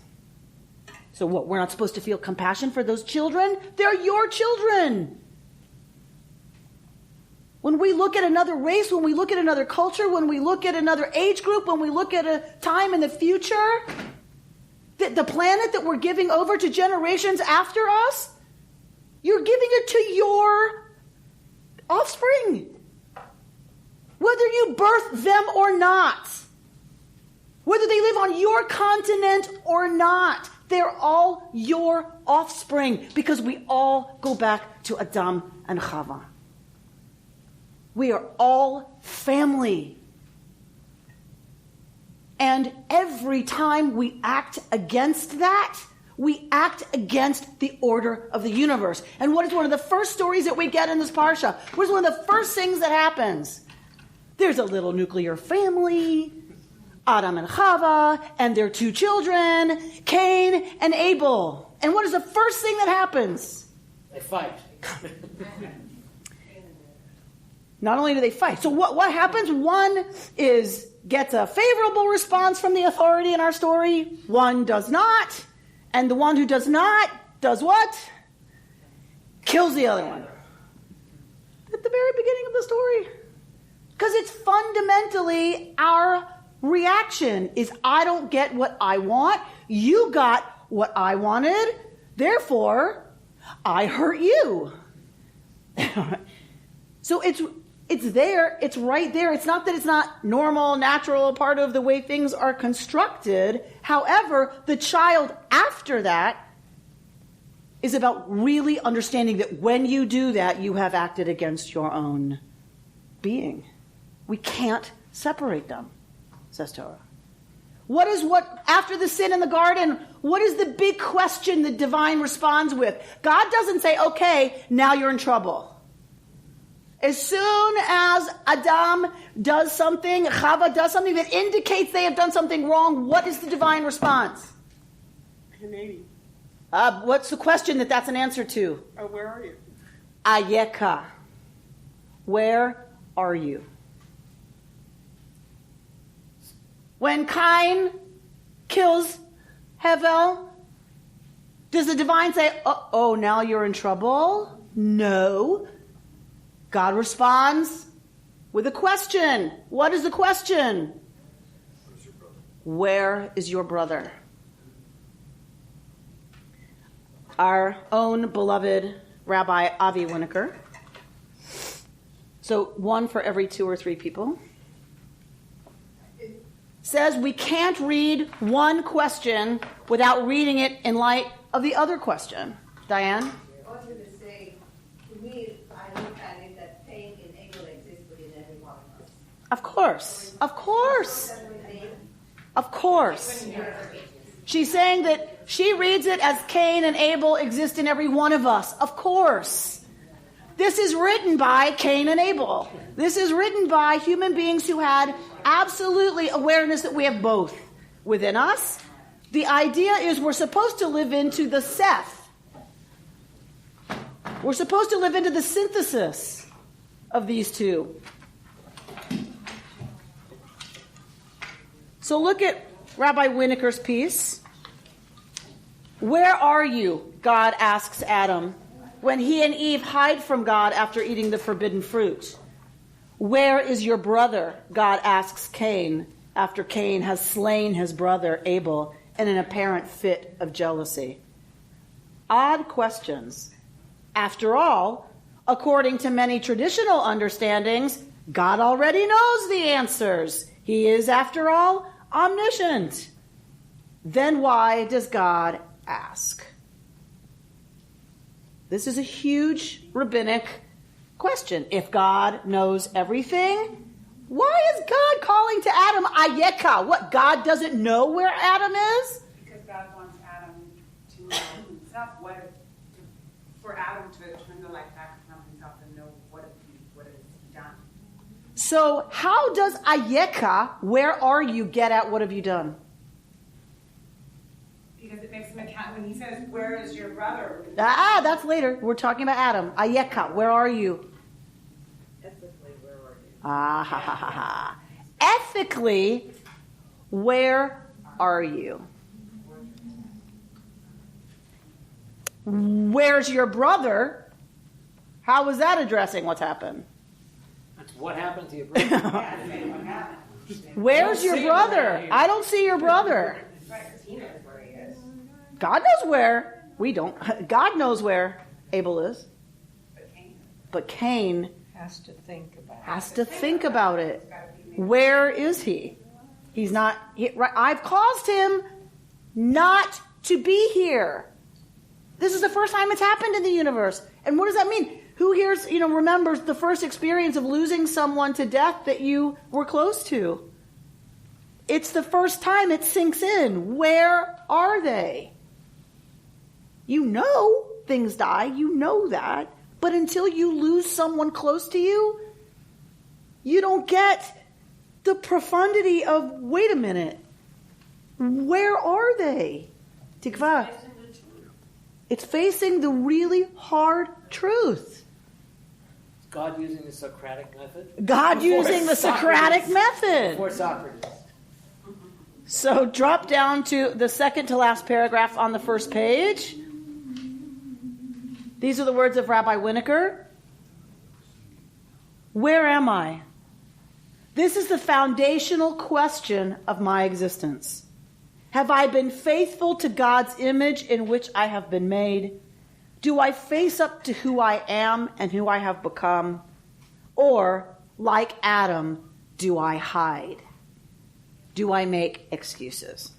So what, we're not supposed to feel compassion for those children? They're your children. When we look at another race, when we look at another culture, when we look at another age group, when we look at a time in the future, the planet that we're giving over to generations after us, you're giving it to your offspring. Whether you birth them or not, whether they live on your continent or not, they're all your offspring because we all go back to Adam and Chava. We are all family. And every time we act against that, we act against the order of the universe. And what is one of the first stories that we get in this parsha? What is one of the first things that happens? There's a little nuclear family, Adam and Chava, and their 2 children, Cain and Abel. And what is the first thing that happens? They fight. Not only do they fight. So what happens? One gets a favorable response from the authority in our story. One does not. And the one who does not does what? Kills the other one. At the very beginning of the story. Because it's fundamentally our reaction is I don't get what I want. You got what I wanted. Therefore, I hurt you. So it's there. It's right there. It's not that it's not normal, natural, part of the way things are constructed. However, the child after that is about really understanding that when you do that, you have acted against your own being. We can't separate them, says Torah. After the sin in the garden, what is the big question the divine responds with? God doesn't say, okay, now you're in trouble. As soon as Adam does something, Chava does something that indicates they have done something wrong, what is the divine response? What's the question that's an answer to? Where are you? Ayeka. Where are you? When Cain kills Hevel, does the divine say, oh, now you're in trouble? No. God responds with a question. What is the question? Where is your brother? Our own beloved Rabbi Avi Winokur. So 1 for every 2 or 3 people. Says we can't read one question without reading it in light of the other question. Diane? I was going to say, to me, I look at it that pain and Abel exist within every one of us. Of course. Of course. Of course. She's saying that she reads it as Cain and Abel exist in every one of us. Of course. This is written by Cain and Abel. This is written by human beings who had absolutely awareness that we have both within us. The idea is we're supposed to live into the Seth. We're supposed to live into the synthesis of these two. So look at Rabbi Winokur's piece. Where are you? God asks Adam when he and Eve hide from God after eating the forbidden fruit. Where is your brother? God asks Cain after Cain has slain his brother Abel in an apparent fit of jealousy. Odd questions. After all, according to many traditional understandings, God already knows the answers. He is, after all, omniscient. Then why does God ask? This is a huge rabbinic question. If God knows everything, why is God calling to Adam Ayeka? What, God doesn't know where Adam is? Because God wants Adam to know himself, for Adam to turn the light back from himself and know what has he done. So how does Ayeka, where are you, get at what have you done? Because it makes him account when he says, where is your brother? That's later. We're talking about Adam. Ayeka, where are you? Ethically, where are you? Ha ha ha ha. Ethically, where are you? Where's your brother? How was that addressing what's happened? What happened to your brother? Where's your brother? I don't see your brother. God knows where. We don't. God knows where Abel is. But Cain Has to think about it. has to think about it. Where is he? He's not. I've caused him not to be here. This is the first time it's happened in the universe. And what does that mean? Who here, remembers the first experience of losing someone to death that you were close to? It's the first time it sinks in. Where are they? You know things die. You know that. But until you lose someone close to you, you don't get the profundity of, wait a minute, where are they? Tikva. It's facing the really hard truth. God using the Socratic method? God using the Socratic method. Before Socrates. So drop down to the second to last paragraph on the first page. These are the words of Rabbi Winokur. Where am I? This is the foundational question of my existence. Have I been faithful to God's image in which I have been made? Do I face up to who I am and who I have become? Or, like Adam, do I hide? Do I make excuses?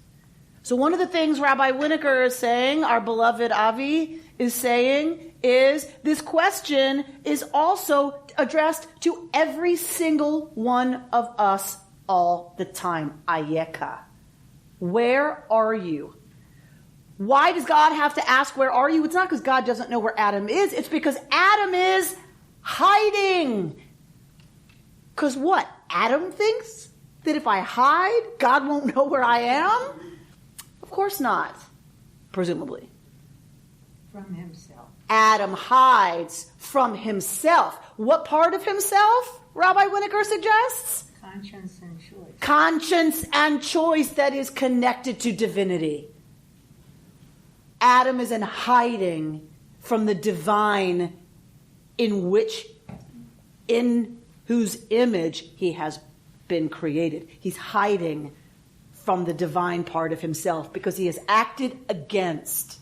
So one of the things Rabbi Winokur is saying, our beloved Avi is saying, is this question is also addressed to every single one of us all the time. Ayeka. Where are you? Why does God have to ask, where are you? It's not because God doesn't know where Adam is. It's because Adam is hiding. Because what? Adam thinks that if I hide, God won't know where I am? Of course not. Presumably. From himself. Adam hides from himself. What part of himself, Rabbi Winokur suggests? Conscience and choice. Conscience and choice that is connected to divinity. Adam is in hiding from the divine in whose image he has been created. He's hiding from the divine part of himself because he has acted against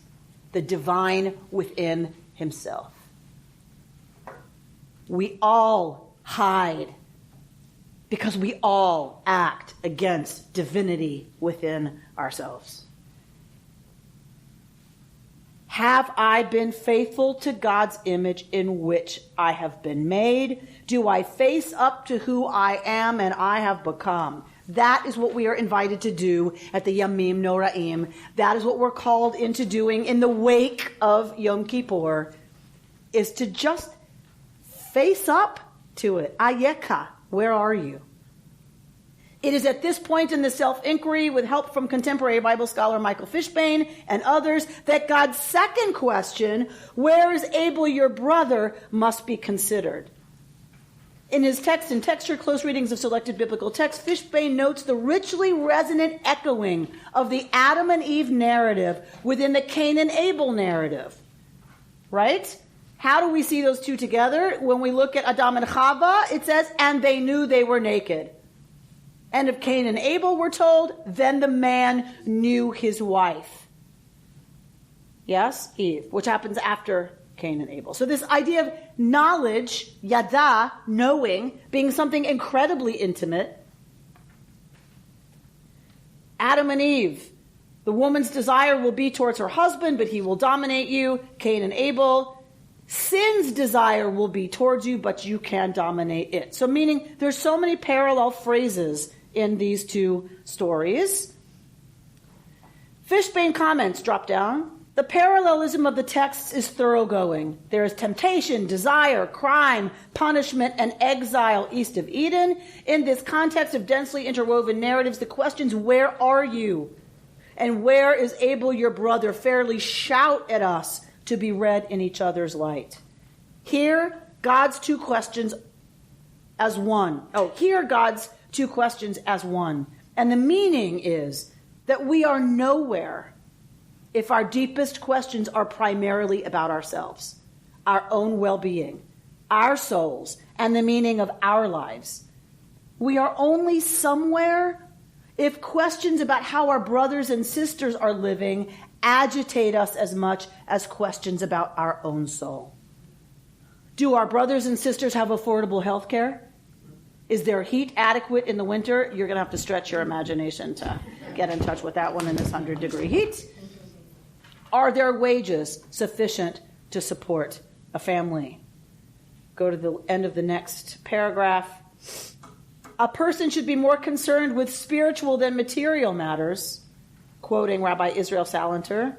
the divine within himself. We all hide because we all act against divinity within ourselves. Have I been faithful to God's image in which I have been made? Do I face up to who I am and I have become? That is what we are invited to do at the Yamim Noraim. That is what we're called into doing in the wake of Yom Kippur, is to just face up to it. Ayeka, where are you? It is at this point in the self-inquiry, with help from contemporary Bible scholar Michael Fishbane and others, that God's second question, where is Abel your brother, must be considered. In his text and texture, close readings of selected biblical texts, Fishbane notes the richly resonant echoing of the Adam and Eve narrative within the Cain and Abel narrative. Right? How do we see those two together? When we look at Adam and Chava, it says, and they knew they were naked. And of Cain and Abel, we're told, then the man knew his wife. Yes, Eve, which happens after Cain and Abel. So this idea of knowledge, yada, knowing, being something incredibly intimate. Adam and Eve, the woman's desire will be towards her husband, but he will dominate you. Cain and Abel, sin's desire will be towards you, but you can dominate it. So meaning there's so many parallel phrases in these two stories. Fishbane comments, drop down. The parallelism of the texts is thoroughgoing. There is temptation, desire, crime, punishment, and exile east of Eden. In this context of densely interwoven narratives, the questions, where are you? And where is Abel your brother, fairly shout at us to be read in each other's light. Here, God's two questions as one. Here God's two questions as one. And the meaning is that we are nowhere if our deepest questions are primarily about ourselves, our own well-being, our souls, and the meaning of our lives. We are only somewhere if questions about how our brothers and sisters are living agitate us as much as questions about our own soul. Do our brothers and sisters have affordable health care? Is their heat adequate in the winter? You're going to have to stretch your imagination to get in touch with that one in this 100-degree heat. Are their wages sufficient to support a family? Go to the end of the next paragraph. A person should be more concerned with spiritual than material matters, quoting Rabbi Israel Salanter.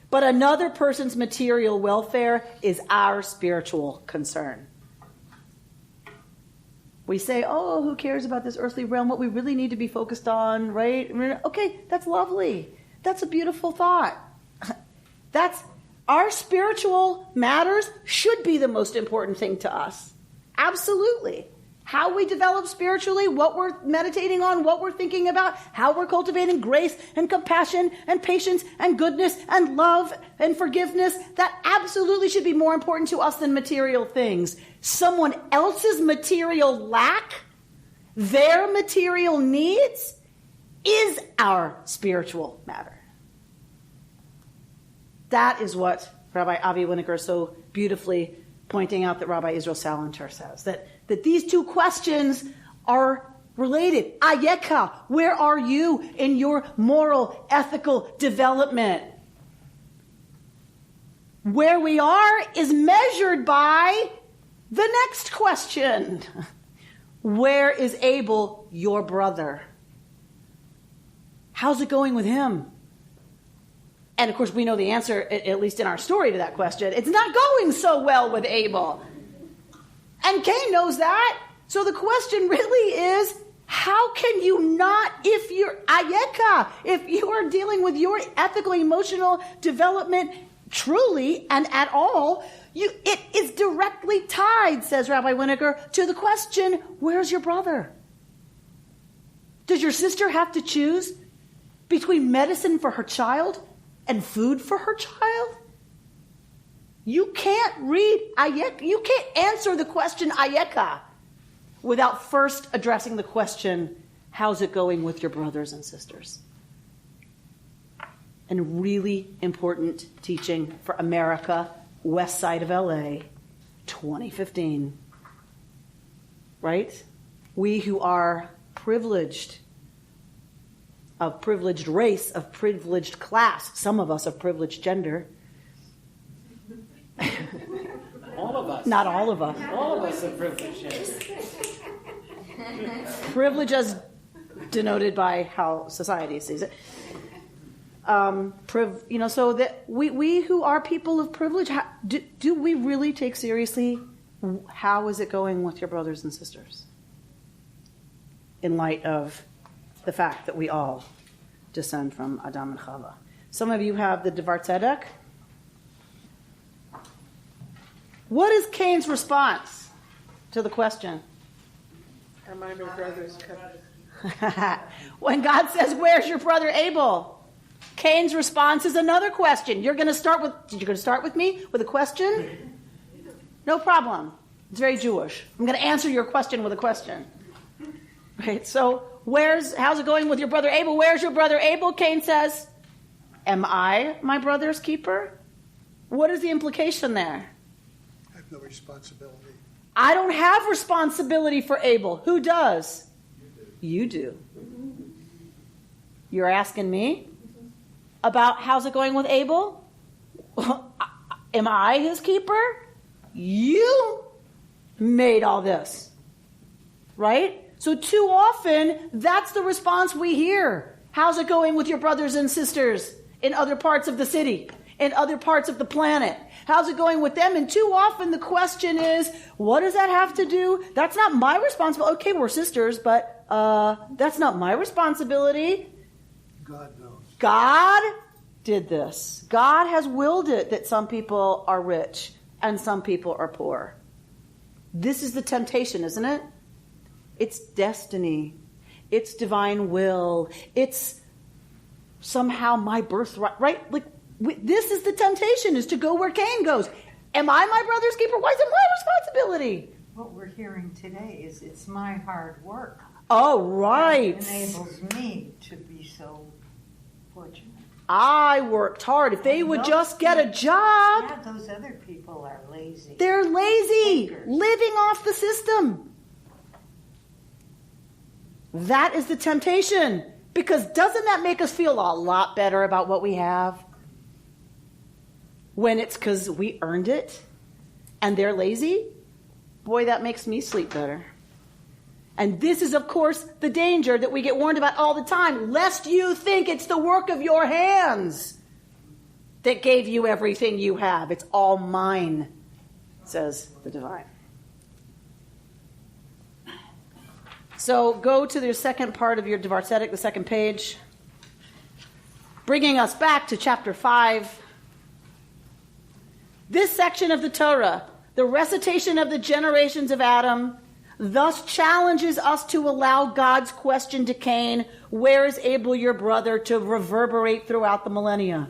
But another person's material welfare is our spiritual concern. We say, oh, who cares about this earthly realm? What we really need to be focused on, right? Okay, that's lovely. That's a beautiful thought. That's our spiritual matters should be the most important thing to us. Absolutely. How we develop spiritually, what we're meditating on, what we're thinking about, how we're cultivating grace and compassion and patience and goodness and love and forgiveness, that absolutely should be more important to us than material things. Someone else's material lack, their material needs, is our spiritual matter. That is what Rabbi Avi Winokur is so beautifully pointing out that Rabbi Israel Salanter says, that these two questions are related. Ayeka, where are you in your moral, ethical development? Where we are is measured by the next question. Where is Abel, your brother? How's it going with him? And of course, we know the answer, at least in our story, to that question. It's not going so well with Abel. And Cain knows that. So the question really is, how can you not, if you're ayeka, if you are dealing with your ethical, emotional development truly and at all, it is directly tied, says Rabbi Winokur, to the question, where's your brother? Does your sister have to choose between medicine for her child and food for her child? You can't read ayeka. You can't answer the question ayeka without first addressing the question, how's it going with your brothers and sisters? And really important teaching for America, west side of LA, 2015. Right? We who are privileged, of privileged race, of privileged class, some of us of privileged gender. All of us. Not all of us. All of us are privileged. Privilege as denoted by how society sees it. So that we who are people of privilege, do we really take seriously how is it going with your brothers and sisters? In light of the fact that we all descend from Adam and Chava. Some of you have the Devar Tzedek. What is Cain's response to the question? Are my brothers kept? When God says, where's your brother Abel? Cain's response is another question. You're going to start with me with a question? No problem. It's very Jewish. I'm going to answer your question with a question. Right? So, how's it going with your brother Abel? Where's your brother Abel? Cain says, am I my brother's keeper? What is the implication there? I have no responsibility. I don't have responsibility for Abel. Who does? You do. You're asking me about how's it going with Abel? Am I his keeper? You made all this. Right? So too often, that's the response we hear. How's it going with your brothers and sisters in other parts of the city, in other parts of the planet? How's it going with them? And too often the question is, what does that have to do? That's not my responsibility. Okay, we're sisters, but that's not my responsibility. God knows. God did this. God has willed it that some people are rich and some people are poor. This is the temptation, isn't it? It's destiny. It's divine will. It's somehow my birthright, right? Like this is the temptation, is to go where Cain goes. Am I my brother's keeper? Why is it my responsibility? What we're hearing today is it's my hard work. Oh, right. That enables me to be so fortunate. I worked hard. If they would just get a job. Yeah, those other people are lazy. They're lazy, Thinkers. living off the system. That is the temptation. Because doesn't that make us feel a lot better about what we have? When it's because we earned it and they're lazy? Boy, that makes me sleep better. And this is, of course, the danger that we get warned about all the time, lest you think it's the work of your hands that gave you everything you have. It's all mine, says the divine. So go to the second part of your Devar Tzedek, the second page, bringing us back to chapter 5. This section of the Torah, the recitation of the generations of Adam, thus challenges us to allow God's question to Cain, where is Abel your brother, to reverberate throughout the millennia.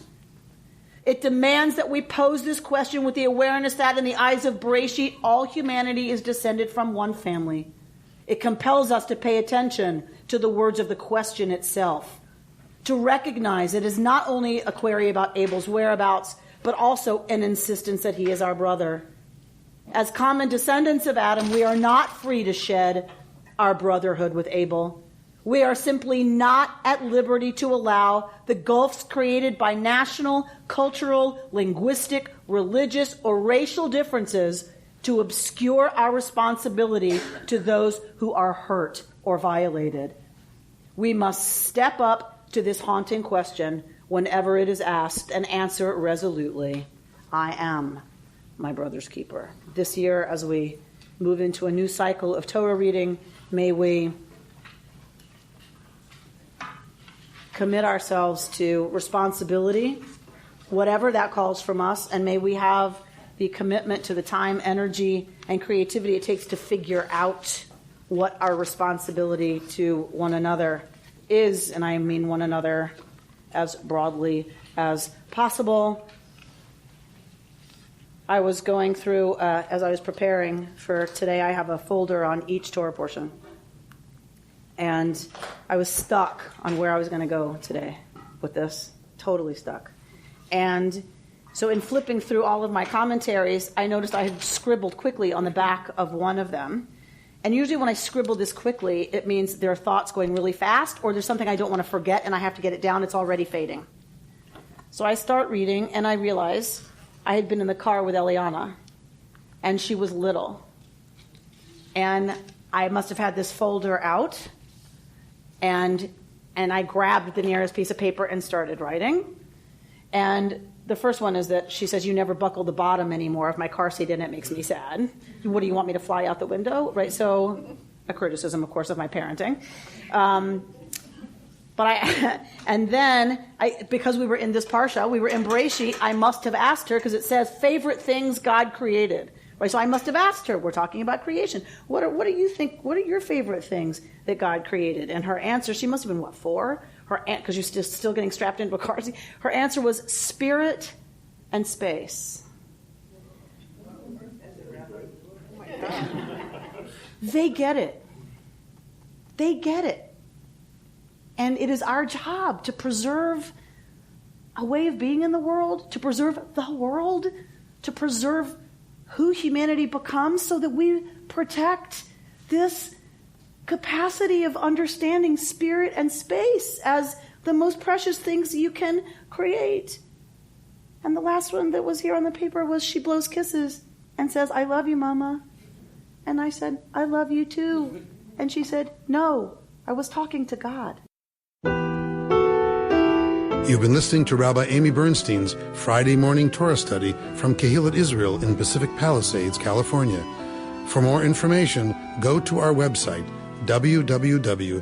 It demands that we pose this question with the awareness that in the eyes of Bereshit, all humanity is descended from one family. It compels us to pay attention to the words of the question itself, to recognize it is not only a query about Abel's whereabouts, but also an insistence that he is our brother. As common descendants of Adam, we are not free to shed our brotherhood with Abel. We are simply not at liberty to allow the gulfs created by national, cultural, linguistic, religious, or racial differences to obscure our responsibility to those who are hurt or violated. We must step up to this haunting question whenever it is asked and answer it resolutely. I am my brother's keeper. This year, as we move into a new cycle of Torah reading, may we commit ourselves to responsibility, whatever that calls from us, and may we have the commitment to the time, energy, and creativity it takes to figure out what our responsibility to one another is, and I mean one another as broadly as possible. I was going through, as I was preparing for today, I have a folder on each Torah portion. And I was stuck on where I was going to go today with this. Totally stuck. And so in flipping through all of my commentaries, I noticed I had scribbled quickly on the back of one of them. And usually when I scribble this quickly, it means there are thoughts going really fast, or there's something I don't want to forget and I have to get it down. It's already fading. So I start reading and I realize I had been in the car with Eliana, and she was little. And I must have had this folder out, and I grabbed the nearest piece of paper and started writing. And the first one is that she says, you never buckle the bottom anymore of my car seat, and it makes me sad. What do you want me to fly out the window? Right, so a criticism, of course, of my parenting. And then, because we were in this parsha, we were in Bereshit, I must have asked her, because it says favorite things God created. Right, so I must have asked her, we're talking about creation. What do you think, what are your favorite things that God created? And her answer, she must have been, 4? Because you're still getting strapped into a car seat. Her answer was spirit and space. They get it. They get it. And it is our job to preserve a way of being in the world, to preserve the world, to preserve who humanity becomes so that we protect this capacity of understanding spirit and space as the most precious things you can create. And the last one that was here on the paper was she blows kisses and says, I love you, Mama. And I said, I love you too. And she said, no, I was talking to God. You've been listening to Rabbi Amy Bernstein's Friday morning Torah study from Kehillat Israel in Pacific Palisades, California. For more information, go to our website, www.ourki.org.